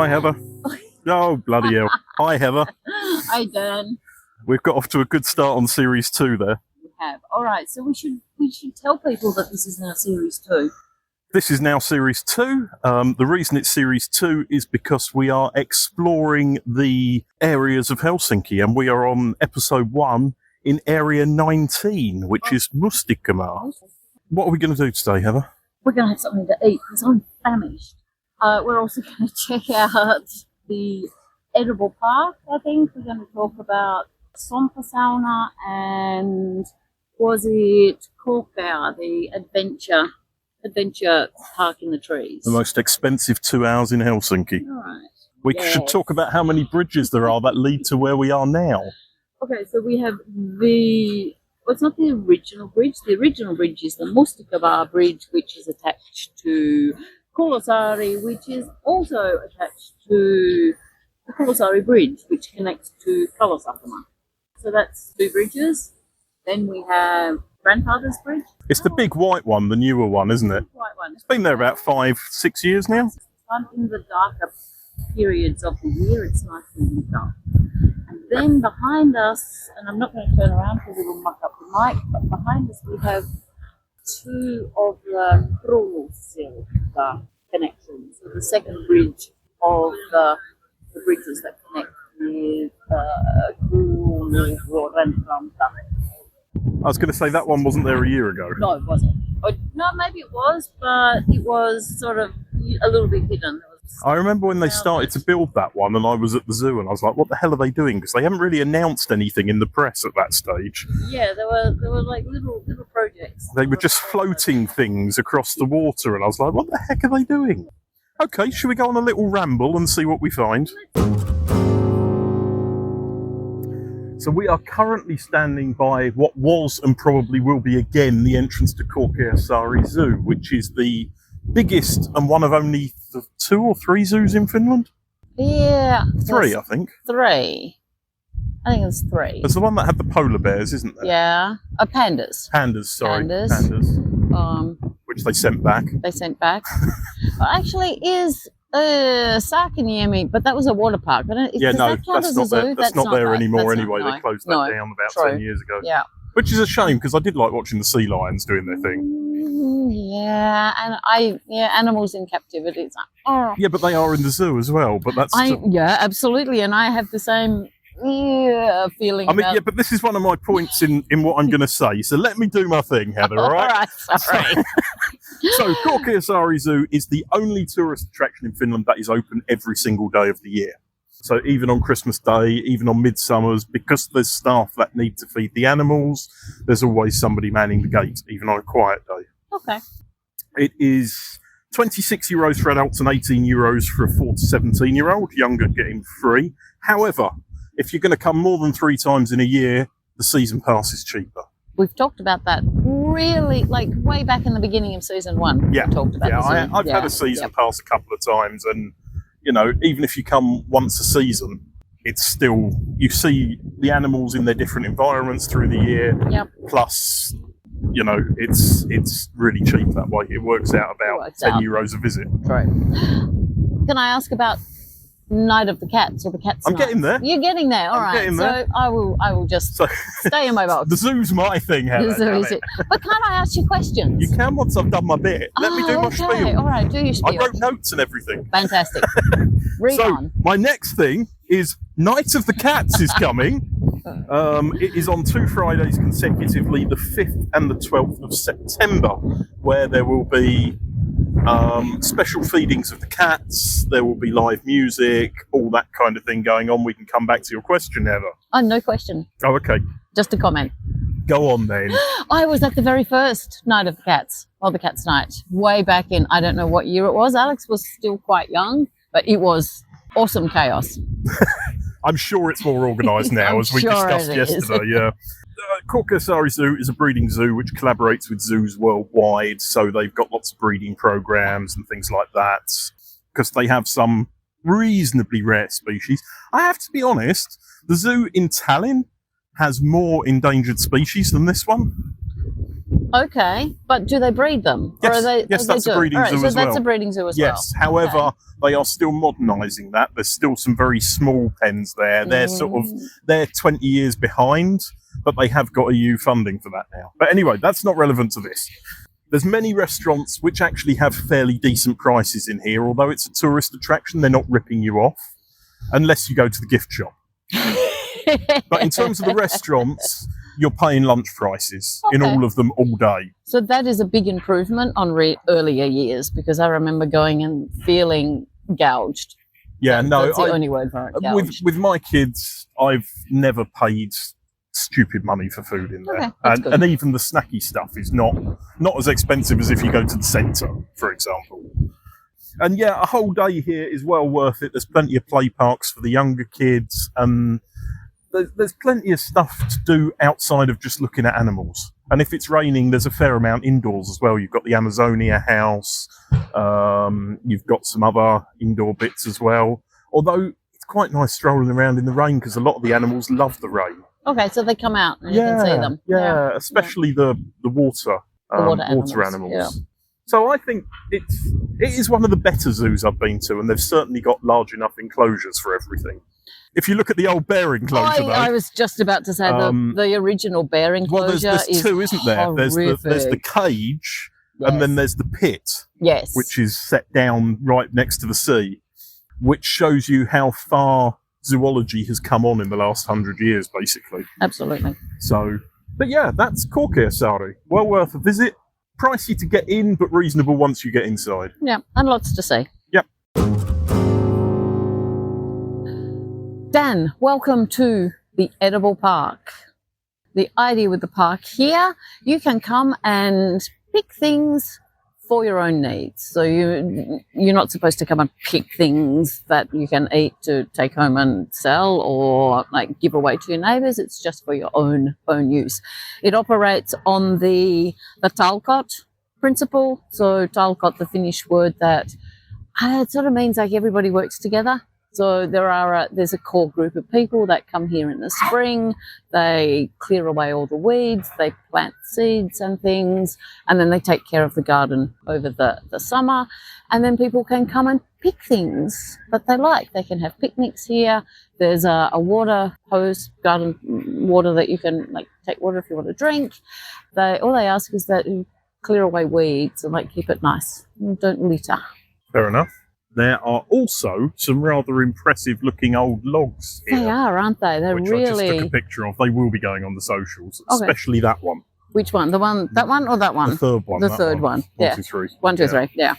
Hi, Heather. Oh, bloody hell. Hi, Heather. Hi, Dan. We've got off to a good start on Series 2 there. We have. All right, so we should tell people that this is now Series 2. This is now Series 2. The reason it's Series 2 is because we are exploring the areas of Helsinki, and we are on Episode 1 in Area 19, which is Mustikkamaa. What are we going to do today, Heather? We're going to have something to eat because I'm famished. We're also going to check out the edible park, I think. We're going to talk about sauna and was it Korkeasaari, the adventure park in the trees. The most expensive 2 hours in Helsinki. All right. We should talk about how many bridges there are that lead to where we are now. Okay, so we have it's not the original bridge. The original bridge is the Mustikkamaa bridge, which is attached to Korkeasaari, which is also attached to the Korkeasaari bridge, which connects to Mustikkamaa. So that's 2 bridges. Then we have Grandfather's Bridge. It's the big white one, the newer one, isn't it? White one. It's been there about 5-6 years now. In the darker periods of the year, it's nice and dark. And then behind us, and I'm not going to turn around because it will muck up the mic, but behind us we have 2 of the Kruunusilta connections. So the second bridge of the bridges that connect with Kruunusilta. I was going to say that one wasn't there a year ago. No, it wasn't. No, maybe it was, but it was sort of a little bit hidden. I remember when they started to build that one, and I was at the zoo, and I was like, what the hell are they doing? Because they haven't really announced anything in the press at that stage. Yeah, there were like little projects. They were just floating things across the water, and I was like, what the heck are they doing? Okay, should we go on a little ramble and see what we find? So we are currently standing by what was and probably will be again the entrance to Korkeasaari Zoo, which is the biggest and one of only 2 or 3 zoos in Finland. Yeah, 3, I think. 3. I think it's 3. There's the one that had the polar bears, isn't there? Yeah, pandas. Pandas, sorry. Pandas. Which they sent back. Well, actually, is Sakaniemi, but that was a water park. That's not there. That's not there anymore anyway. They closed that down about 10 years ago. Yeah. Which is a shame because I did like watching the sea lions doing their thing. Yeah, and animals in captivity. It's like, oh. Yeah, but they are in the zoo as well. But that's yeah, absolutely, and I have the same feeling. I mean, yeah, but this is one of my points in what I'm going to say. So let me do my thing, Heather. All right. Sorry. So Korkeasaari Zoo is the only tourist attraction in Finland that is open every single day of the year. So even on Christmas Day, even on Midsummers, because there's staff that need to feed the animals, there's always somebody manning the gate, even on a quiet day. Okay. It is €26 for adults and €18 for a 4 to 17-year-old, younger getting free. However, if you're going to come more than 3 times in a year, the season pass is cheaper. We've talked about that really, like way back in the beginning of season 1. Yeah, we talked about I've had a season pass a couple of times, and you know, even if you come once a season, it's still, you see the animals in their different environments through the year. Yep. Plus, you know, it's really cheap that way. It works out about €10 a visit. Right. Can I ask about Night of the Cats or the Cats' I'm Night? getting there. You're getting there. All right. Getting there. So I will just stay in my box. The zoo's my thing, Heather. The zoo is it. But can't I ask you questions? You can once I've done my bit. Let me do my spiel. All right, do your spiel. I wrote notes and everything. Fantastic. Read on. My next thing is Night of the Cats is coming. It is on 2 Fridays consecutively, the 5th and the 12th of September, where there will be special feedings of the cats, there will be live music, all that kind of thing going on. We can come back to your question, Heather. Oh, no question. Oh, okay. Just a comment. Go on then. I was at the very first Night of the Cats, or the Cats' Night, way back in, I don't know what year it was. Alex was still quite young, but it was awesome chaos. I'm sure it's more organised now, as we discussed yesterday. Yeah. Korkeasaari Zoo is a breeding zoo which collaborates with zoos worldwide, so they've got lots of breeding programs and things like that, because they have some reasonably rare species. I have to be honest, the zoo in Tallinn has more endangered species than this one. Okay, but do they breed them? Yes, or are they, yes, that's a breeding zoo as well. So that's a breeding zoo as well. Yes, however, they are still modernising that. There's still some very small pens there. They're 20 years behind, but they have got EU funding for that now. But anyway, that's not relevant to this. There's many restaurants which actually have fairly decent prices in here, although it's a tourist attraction, they're not ripping you off, unless you go to the gift shop. But in terms of the restaurants, you're paying lunch prices in all of them all day. So that is a big improvement on earlier years, because I remember going and feeling gouged. Yeah, That's the only word for it. Gouged. With my kids, I've never paid stupid money for food in there. Okay, and even the snacky stuff is not as expensive as if you go to the centre, for example. And yeah, a whole day here is well worth it. There's plenty of play parks for the younger kids, and there's plenty of stuff to do outside of just looking at animals. And if it's raining, there's a fair amount indoors as well. You've got the Amazonia house, you've got some other indoor bits as well. Although it's quite nice strolling around in the rain, because a lot of the animals love the rain. Okay, so they come out and you can see them. Yeah, especially the water animals. Yeah. So I think it is one of the better zoos I've been to, and they've certainly got large enough enclosures for everything. If you look at the old bear enclosure, though, I was just about to say the original bear enclosure. Well, there's two, isn't there? Horrific. There's the cage, and then there's the pit, which is set down right next to the sea, which shows you how far zoology has come on in the last 100 years, basically. Absolutely. So, but yeah, that's Korkeasaari. Well worth a visit. Pricey to get in, but reasonable once you get inside. Yeah, and lots to see. Yep. Dan, welcome to the Edible Park. The idea with the park here, you can come and pick things for your own needs. So you're not supposed to come and pick things that you can eat to take home and sell or like give away to your neighbours. It's just for your own use. It operates on the talcott principle. So talcott, the Finnish word that it sort of means like everybody works together. So there's a core group of people that come here in the spring. They clear away all the weeds, they plant seeds and things, and then they take care of the garden over the summer. And then people can come and pick things that they like. They can have picnics here. There's a water hose, garden water that you can like take water if you want to drink. All they ask is that you clear away weeds and like keep it nice and don't litter. Fair enough. There are also some rather impressive looking old logs here. They are, aren't they? They're which really... I just took a picture of. They will be going on the socials, especially that one. Which one? That one or that one? The third one. The third one. Yeah. 1, 2, 3. 1, 2, 3. Yeah.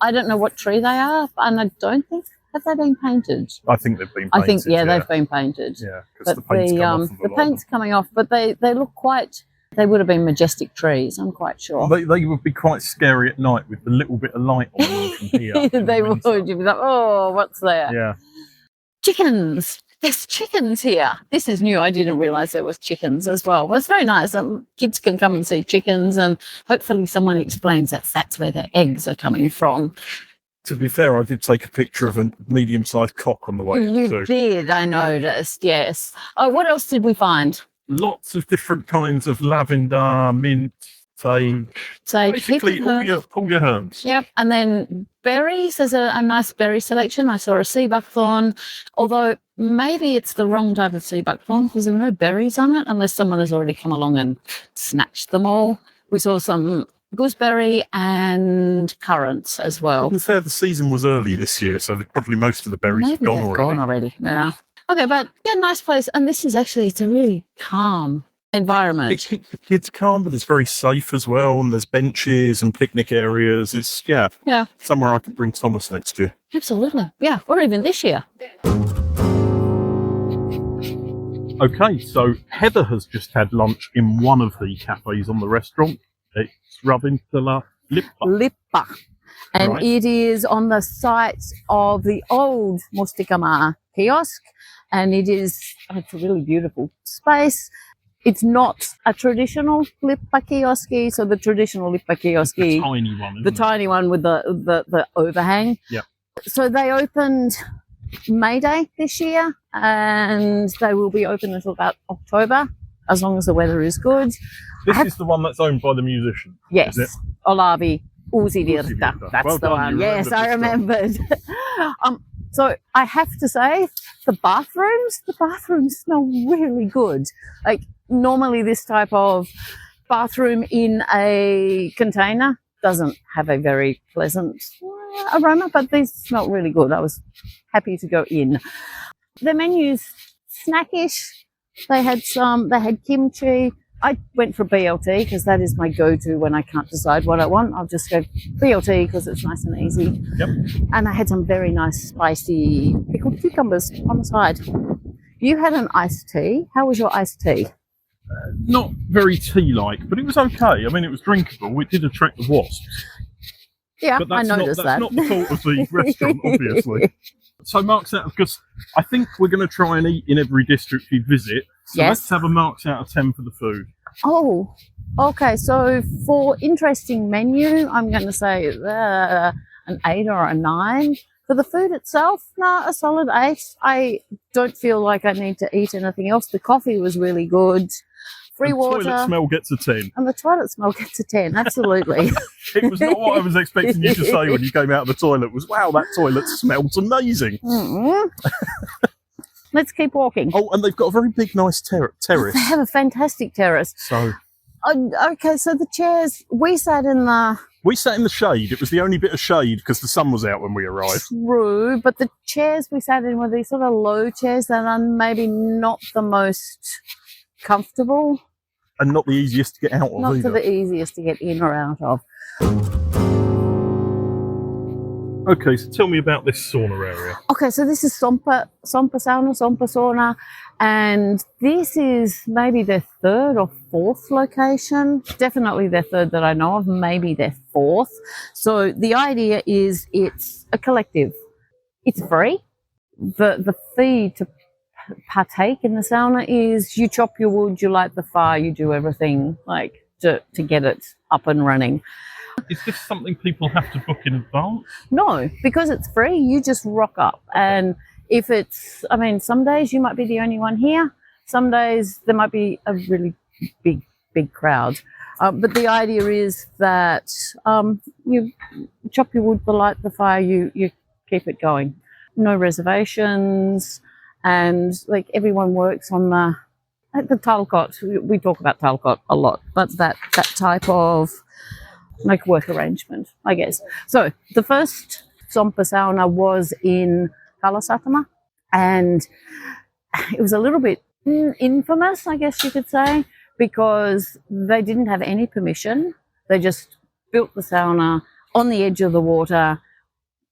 I don't know what tree they are, and I don't think... Have they been painted? I think they've been painted. They've been painted. Yeah, because the paint's come off of the paint's coming off, but they look quite... They would have been majestic trees, I'm quite sure. They would be quite scary at night with the little bit of light on them from here. They would. You'd be like, oh, what's there? Yeah. Chickens. There's chickens here. This is new. I didn't realise there was chickens as well. Well, it's very nice. Kids can come and see chickens, and hopefully someone explains that that's where their eggs are coming from. To be fair, I did take a picture of a medium-sized cock on the way. You did, I noticed, yes. Oh, what else did we find? Lots of different kinds of lavender, mint, sage. Basically, all your herbs. Yep. And then berries. There's a nice berry selection. I saw a sea buckthorn, although maybe it's the wrong type of sea buckthorn because there are no berries on it unless someone has already come along and snatched them all. We saw some gooseberry and currants as well. To be fair, the season was early this year, so probably most of the berries have gone already. Yeah. Okay, but yeah, nice place. And this is it's a really calm environment. It keeps the kids calm, but it's very safe as well. And there's benches and picnic areas. It's, somewhere I could bring Thomas next year. Absolutely. Yeah, or even this year. Okay, so Heather has just had lunch in one of the cafes on the restaurant. It's Ravintala Lippa. And it is on the site of the old Mustikkamaa kiosk. And it's a really beautiful space. It's not a traditional Lippa kioski. So the traditional Lippa kioski, the tiny one, the tiny one with the overhang. Yeah. So they opened May Day this year, and they will be open until about October, as long as the weather is good. This is the one that's owned by the musician. Yes, Olavi. Uusivirta. That's Well the done, one. you Yes, I remembered this remembered. So I have to say, the bathrooms smell really good. Like normally this type of bathroom in a container doesn't have a very pleasant aroma, but these smell really good. I was happy to go in. The menu's snackish. They had kimchi. I went for BLT because that is my go-to when I can't decide what I want. I'll just go BLT because it's nice and easy. Yep. And I had some very nice spicy pickled cucumbers on the side. You had an iced tea. How was your iced tea? Not very tea-like, but it was okay. I mean, it was drinkable. It did attract the wasps. Yeah, But I noticed that's that. not the fault of the restaurant, obviously. So marks out, because I think we're going to try and eat in every district we visit. So Yes. let's have a marks out of 10 for the food. Oh, okay. So for interesting menu, I'm going to say an 8 or a 9. For the food itself, no, a solid 8. I don't feel like I need to eat anything else. The coffee was really good. Free And water. toilet smell gets a 10. And the toilet smell gets a 10, absolutely. It was not what I was expecting you to say when you came out of the toilet. Was, wow, that toilet smells amazing. Let's keep walking. Oh, and they've got a very big, nice terrace. They have a fantastic terrace. So Okay, so the chairs, we sat in the... we sat in the shade. It was the only bit of shade because the sun was out when we arrived. True, but the chairs we sat in were these sort of low chairs that are maybe not the most comfortable. And not the easiest to get out of Not either. the easiest to get in or out of. Okay, so tell me about this sauna area. Okay, so this is Sompa sauna, and this is maybe their 3rd or 4th location. Definitely their 3rd that I know of, maybe their 4th. So the idea is it's a collective. It's free. The fee to partake in the sauna is you chop your wood, you light the fire, you do everything like to get it up and running. Is this something people have to book in advance? No, because it's free, you just rock up. And if it's, I mean, some days you might be the only one here. Some days there might be a really big crowd. But the idea is that you chop your wood, light the fire, you keep it going. No reservations. And like everyone works on the Talcott. We talk about Talcott a lot, but that type of like work arrangement, I guess. So the first Sompa sauna was in Kalasatama, and it was a little bit infamous, I guess you could say, because they didn't have any permission. They just built the sauna on the edge of the water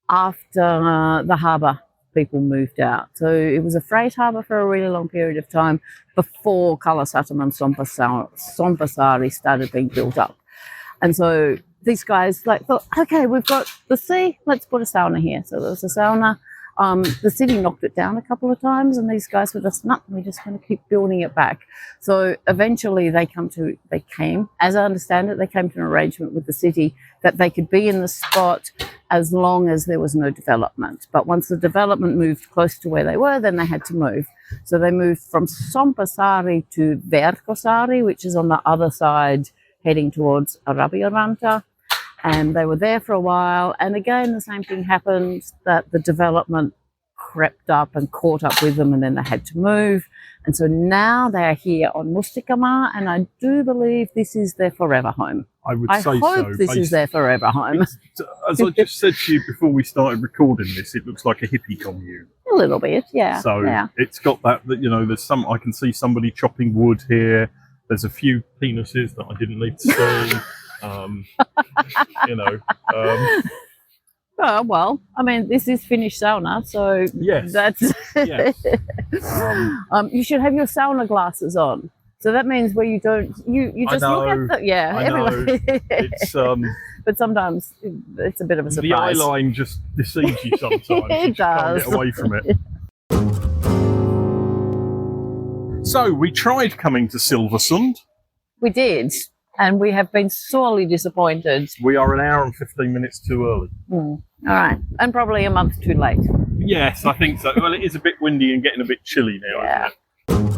after the harbour people moved out. So it was a freight harbour for a really long period of time before Kalasatama and Sompasari started being built up. And so these guys thought, okay, we've got the sea, let's put a sauna here. So there was a sauna. The city knocked it down a couple of times, and these guys were just, no, we're just going to keep building it back. So eventually they came, as I understand it, they came to an arrangement with the city that they could be in the spot as long as there was no development. But once the development moved close to where they were, then they had to move. So they moved from Sompasari to Verkkosaari, which is on the other side, heading towards Arabioranta. And they were there for a while. And again, the same thing happened, that the development crept up and caught up with them, and then they had to move. And so now they are here on Mustikkamaa, and I do believe this is their forever home. I would I say hope so. this is their forever home. As I just said to you before we started recording this, it looks like a hippie commune. A little bit, yeah. So yeah. it's got that, there's some, I can see somebody chopping wood here. There's a few penises that I didn't need to see. Oh, well, I mean, this is Finnish sauna, so yes, that's... yes. You should have your sauna glasses on. So that means where you don't, you just look at the, I know. It's but sometimes it's a bit of a the eye surprise. line just deceives you sometimes. It You just can't does. get away from it. So we tried coming to Silversund. We did, and we have been sorely disappointed. We are an hour and 15 minutes too early. All right, and probably a month too late. Yes, I think so. Well, it is a bit windy and getting a bit chilly now, Yeah. isn't it?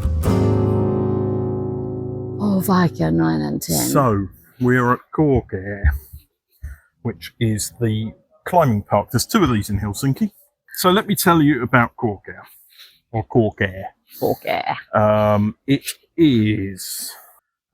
Oh, Vaika 9 and 10. So, we're at Korkeasaari. which is the climbing park. There's 2 of these in Helsinki. So let me tell you about Korkeasaari, or Korkeasaari. It is.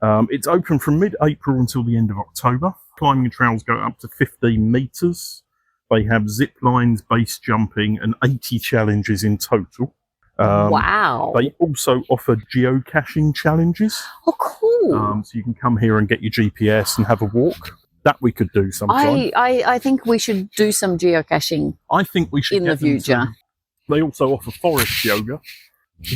It's open from mid-April until the end of October. Climbing trails go up to 15 metres. They have zip lines, base jumping, and 80 challenges in total. Wow. They also offer geocaching challenges. Oh, cool. So you can come here and get your GPS and have a walk. That we could do sometime. I think we should do some geocaching. I think we should in the future. They also offer forest yoga,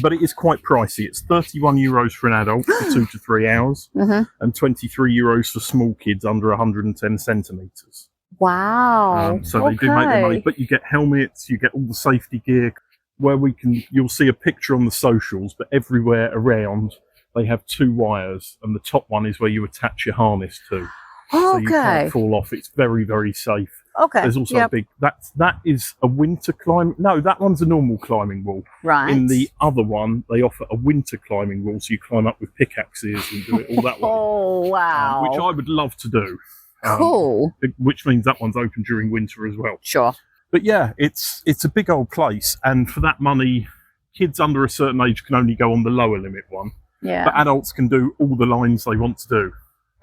but it is quite pricey. It's €31 for an adult for 2 to 3 hours, and €23 for small kids under 110 centimetres. Wow. So they do make their money, but you get helmets, you get all the safety gear. You'll see a picture on the socials, but everywhere around they have 2 wires, and the top one is where you attach your harness to. So you can't fall off. It's very, very safe. Okay. There's also a big that is a winter climb. No, that one's a normal climbing wall. Right. In the other one, they offer a winter climbing wall, so you climb up with pickaxes and do it all that way. Oh wow. Which I would love to do. Cool. Which means that one's open during winter as well. Sure. But yeah, it's a big old place, and for that money, kids under a certain age can only go on the lower limit one. Yeah. But adults can do all the lines they want to do.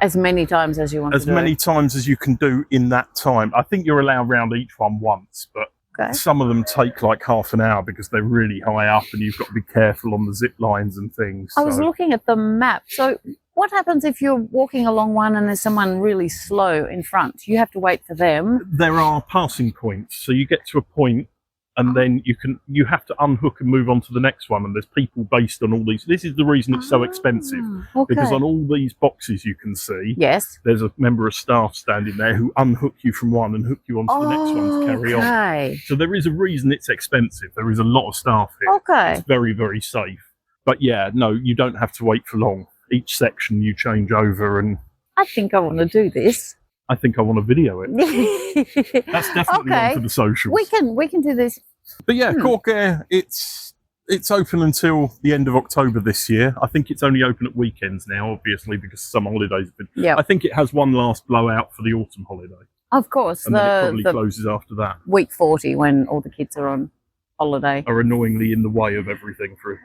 As many times as you want to do. As many times as you can do in that time. I think you're allowed around each one once, but some of them take like half an hour because they're really high up and you've got to be careful on the zip lines and things. I was looking at the map. So what happens if you're walking along one and there's someone really slow in front? You have to wait for them. There are passing points. So you get to a point and then you have to unhook and move on to the next one. And there's people based on all these. This is the reason it's so expensive. Because on all these boxes you can see, there's a member of staff standing there who unhook you from one and hook you onto the next one to carry on. So there is a reason it's expensive. There is a lot of staff here. It's very, very safe. But yeah, no, you don't have to wait for long. Each section you change over, and I think I want to do this. I think I want to video it. That's definitely one for the socials. We can do this. But yeah, Korkeasaari, it's open until the end of October this year. I think it's only open at weekends now, obviously, because some holidays have been. I think it has one last blowout for the autumn holiday. Of course. And then it probably closes after that. Week 40, when all the kids are on holiday. Are annoyingly in the way of everything for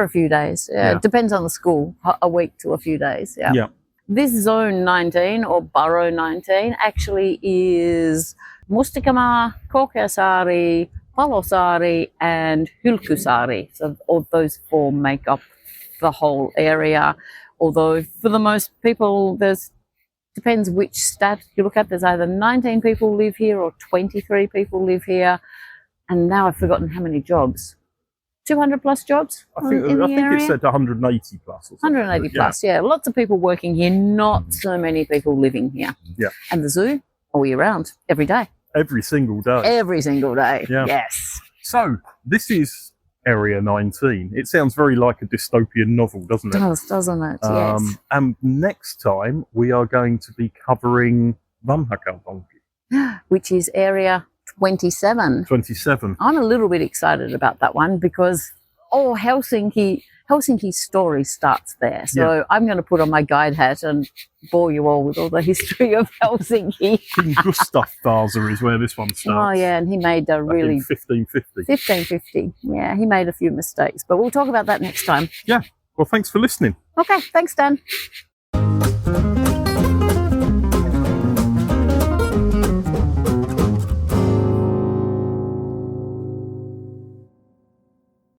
a few days. It depends on the school, a week to a few days. Yeah. This zone 19 or borough 19 actually is Mustikkamaa-Korkeasaari, Palosaari and Hylkysaari. So all those 4 make up the whole area. Although for the most people, depends which stat you look at. There's either 19 people live here or 23 people live here. And now I've forgotten how many jobs. 200 plus jobs I think it said 180 plus. Or 180 plus, yeah. Lots of people working here, not so many people living here. Yeah. And the zoo, all year round, every day. Every single day. Every single day, yeah. Yes. So, this is Area 19. It sounds very like a dystopian novel, doesn't it? It does, doesn't it? Yes. And next time, we are going to be covering Vanhakaupunki. Which is Area 27. 27. I'm a little bit excited about that one because Helsinki's story starts there. So I'm going to put on my guide hat and bore you all with all the history of Helsinki. King Gustav Vasa is where this one starts. Oh yeah, and he made a really 1550. 1550. Yeah, he made a few mistakes, but we'll talk about that next time. Yeah. Well, thanks for listening. Okay, thanks, Dan.